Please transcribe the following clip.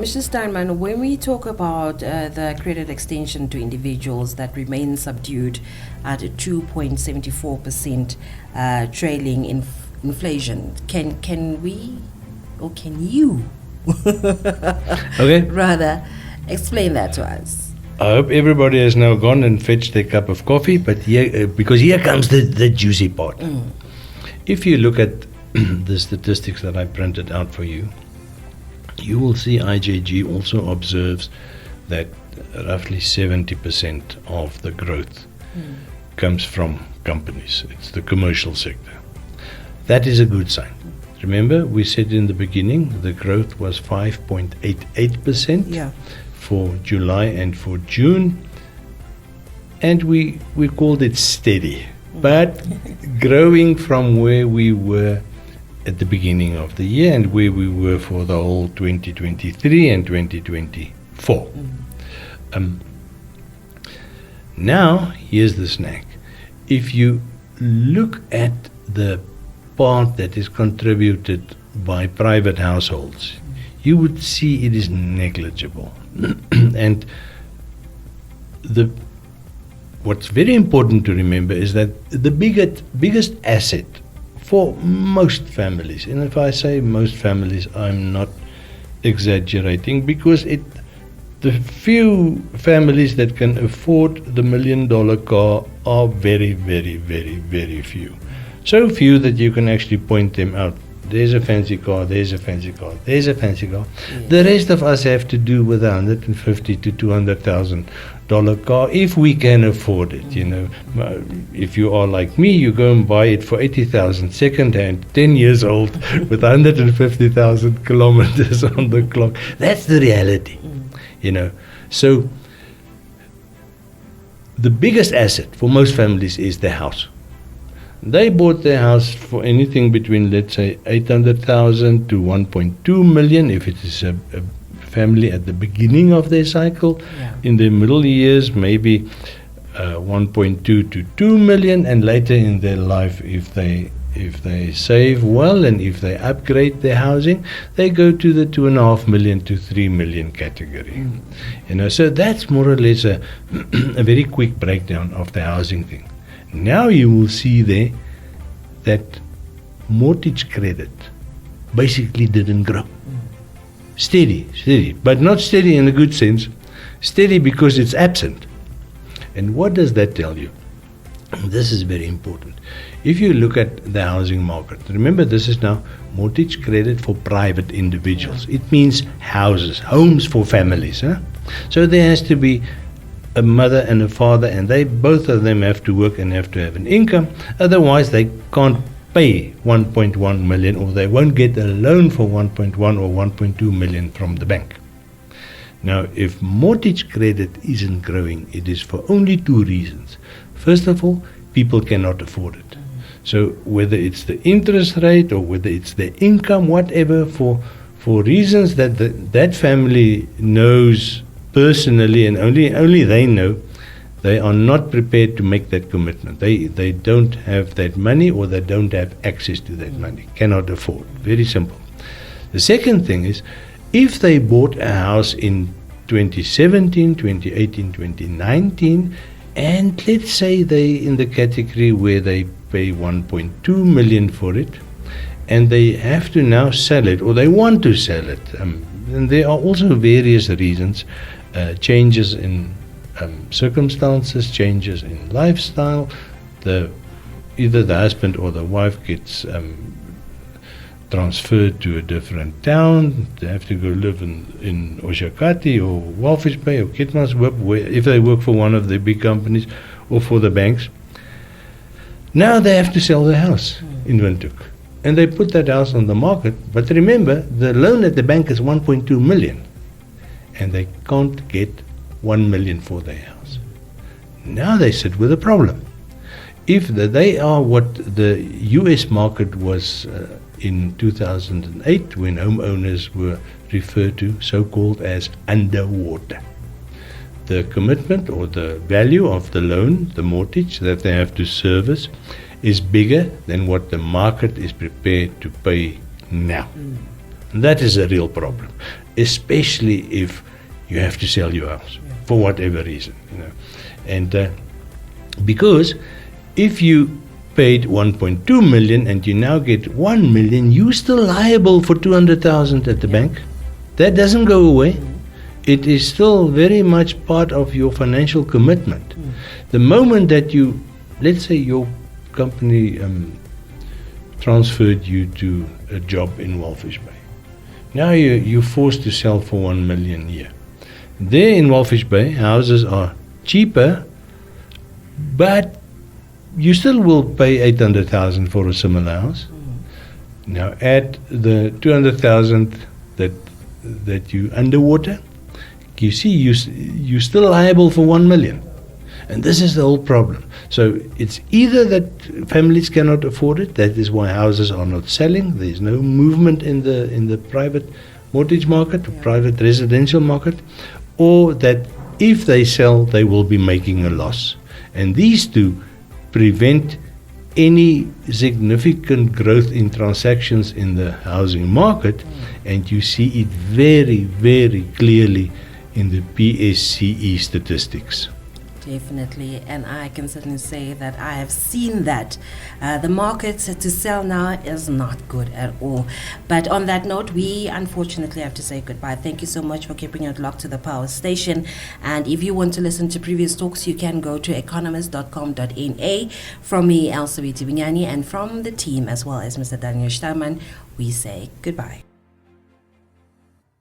Mr. Steinman, when we talk about the credit extension to individuals that remain subdued at a 2.74% trailing inflation, can we, or can you, Okay. rather, explain that to us? I hope everybody has now gone and fetched their cup of coffee, but here, because here comes the juicy part. If you look at the statistics that I printed out for you, you will see IJG also observes that roughly 70% of the growth comes from companies. It's the commercial sector. That is a good sign. Remember, we said in the beginning the growth was 5.88% for July and for June, and we called it steady, but growing from where we were at the beginning of the year and where we were for the whole 2023 and 2024. Now, here's the snack. If you look at the part that is contributed by private households, you would see it is negligible. And what's very important to remember is that the biggest asset for most families, and if I say most families, I'm not exaggerating, because the few families that can afford the $1 million car are very, very, very, very few. So few that you can actually point them out. There's a fancy car, there's a fancy car, there's a fancy car. The rest of us have to do with $150,000 to $200,000 car if we can afford it. You know, if you are like me, you go and buy it for $80,000 second hand, 10 years old, with 150,000 kilometers on the clock. That's the reality. You know, so the biggest asset for most families is their house. They bought their house for anything between, let's say, 800,000 to 1.2 million if it is a family at the beginning of their cycle. In the middle years, maybe 1.2 to 2 million, and later in their life, if they save well and if they upgrade their housing, they go to the 2.5 million to 3 million category. You know, so that's more or less a very quick breakdown of the housing thing. Now you will see there that mortgage credit basically didn't grow. Steady, but not steady in a good sense. Steady because it's absent. And what does that tell you? This is very important. If you look at the housing market, remember this is now mortgage credit for private individuals. It means houses, homes for families. So there has to be a mother and a father, and both of them have to work and have to have an income. Otherwise, they can't pay 1.1 million, or they won't get a loan for 1.1 or 1.2 million from the bank. Now, if mortgage credit isn't growing, it is for only two reasons. First of all, people cannot afford it. So whether it's the interest rate or whether it's the income, whatever, for reasons that that family knows personally, and only they know, they are not prepared to make that commitment. They don't have that money, or they don't have access to that money, cannot afford. Very simple. The second thing is, if they bought a house in 2017, 2018, 2019, and let's say they in the category where they pay 1.2 million for it, and they have to now sell it, or they want to sell it, and there are also various reasons. Changes in circumstances, changes in lifestyle. Either the husband or the wife gets transferred to a different town. They have to go live in Oshakati or Walfish Bay or Keetmanshoop, if they work for one of the big companies or for the banks. Now they have to sell their house in Windhoek, and they put that house on the market. But remember, the loan at the bank is 1.2 million. And they can't get 1 million for their house. Now they sit with a problem. If they are what the US market was in 2008, when homeowners were referred to, so-called, as underwater. The commitment or the value of the loan, the mortgage that they have to service, is bigger than what the market is prepared to pay now. That is a real problem. especially if you have to sell your house for whatever reason, and because if you paid 1.2 million and you now get 1 million, you're still liable for 200,000 at the bank. That doesn't go away. It is still very much part of your financial commitment. The moment that you, let's say your company transferred you to a job in Walfish Bay. Now you're forced to sell for 1 million a year. There in Walfish Bay, houses are cheaper, but you still will pay 800,000 for a similar house. Now add the 200,000 that you underwater. You see, you're still liable for 1 million, and this is the whole problem. So it's either that families cannot afford it. That is why houses are not selling. There is no movement in the private mortgage market, or private residential market, or that if they sell, they will be making a loss. And these two prevent any significant growth in transactions in the housing market, and you see it very, very clearly in the PSCE statistics. Definitely, and I can certainly say that I have seen that. The market to sell now is not good at all. But on that note, we unfortunately have to say goodbye. Thank you so much for keeping it locked to the Power Station. And if you want to listen to previous talks, you can go to economist.com.na. From me, Elsa Binyani, and from the team, as well as Mr. Daniel Steinman, we say goodbye.